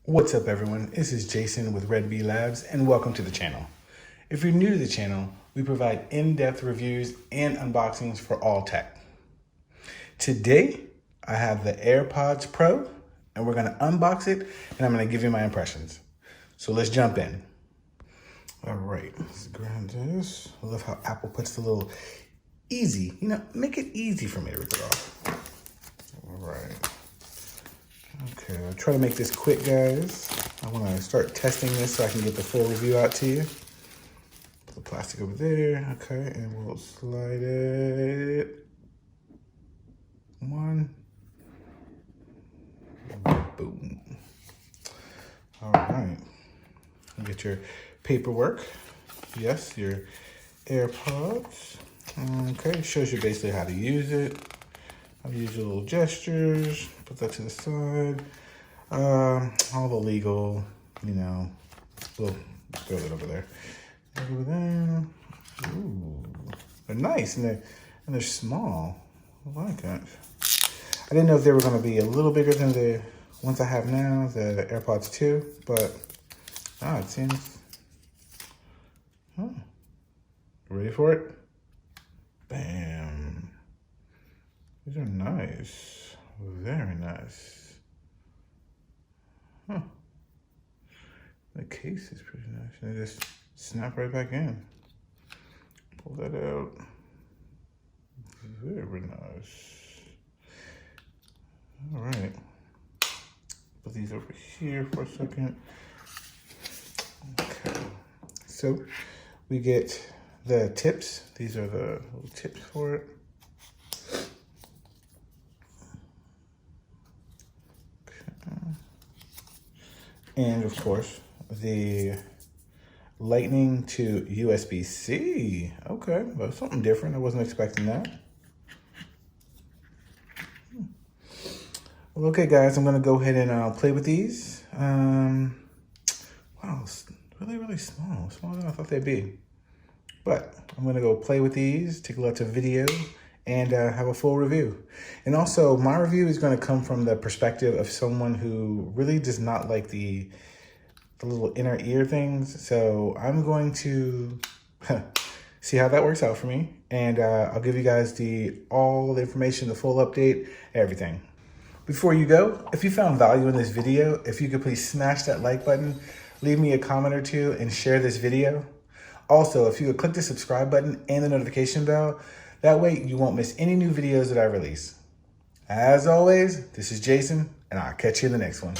What's up everyone, this is Jason with Red Bee Labs and welcome to the channel. If you're new to the channel, we provide in-depth reviews and unboxings for all tech. Today, I have the AirPods Pro and we're gonna unbox it and I'm gonna give you my impressions. So let's jump in. All right, let's grab this. I love how Apple puts the little easy, make it easy for me to rip it off. All right. Okay, I'll try to make this quick, guys. I want to start testing this so I can get the full review out to you. Put the plastic over there, okay, and we'll slide it. One. Boom. All right. Get your paperwork. Yes, your AirPods. Okay, shows you basically how to use it. I'll use your little gestures, put that to the side. All the legal, we'll throw it over there. Over there. Ooh, they're nice and they're small. I like that. I didn't know if they were gonna be a little bigger than the ones I have now, the AirPods 2, but it seems, ready for it? Bam. These are nice, very nice. Huh. The case is pretty nice. And they just snap right back in. Pull that out. Very nice. All right. Put these over here for a second. Okay. So we get the tips. These are the little tips for it. And of course, the Lightning to USB-C. Okay, well, something different. I wasn't expecting that. Well, okay, guys, I'm gonna go ahead and play with these. Wow, it's really, really small. Smaller than I thought they'd be. But I'm gonna go play with these, take a look at the video, and have a full review. And also, my review is going to come from the perspective of someone who really does not like the little inner ear things. So I'm going to see how that works out for me. And I'll give you guys all the information, the full update, everything. Before you go, if you found value in this video, if you could please smash that like button, leave me a comment or two, and share this video. Also, if you could click the subscribe button and the notification bell, that way you won't miss any new videos that I release. As always, this is Jason, and I'll catch you in the next one.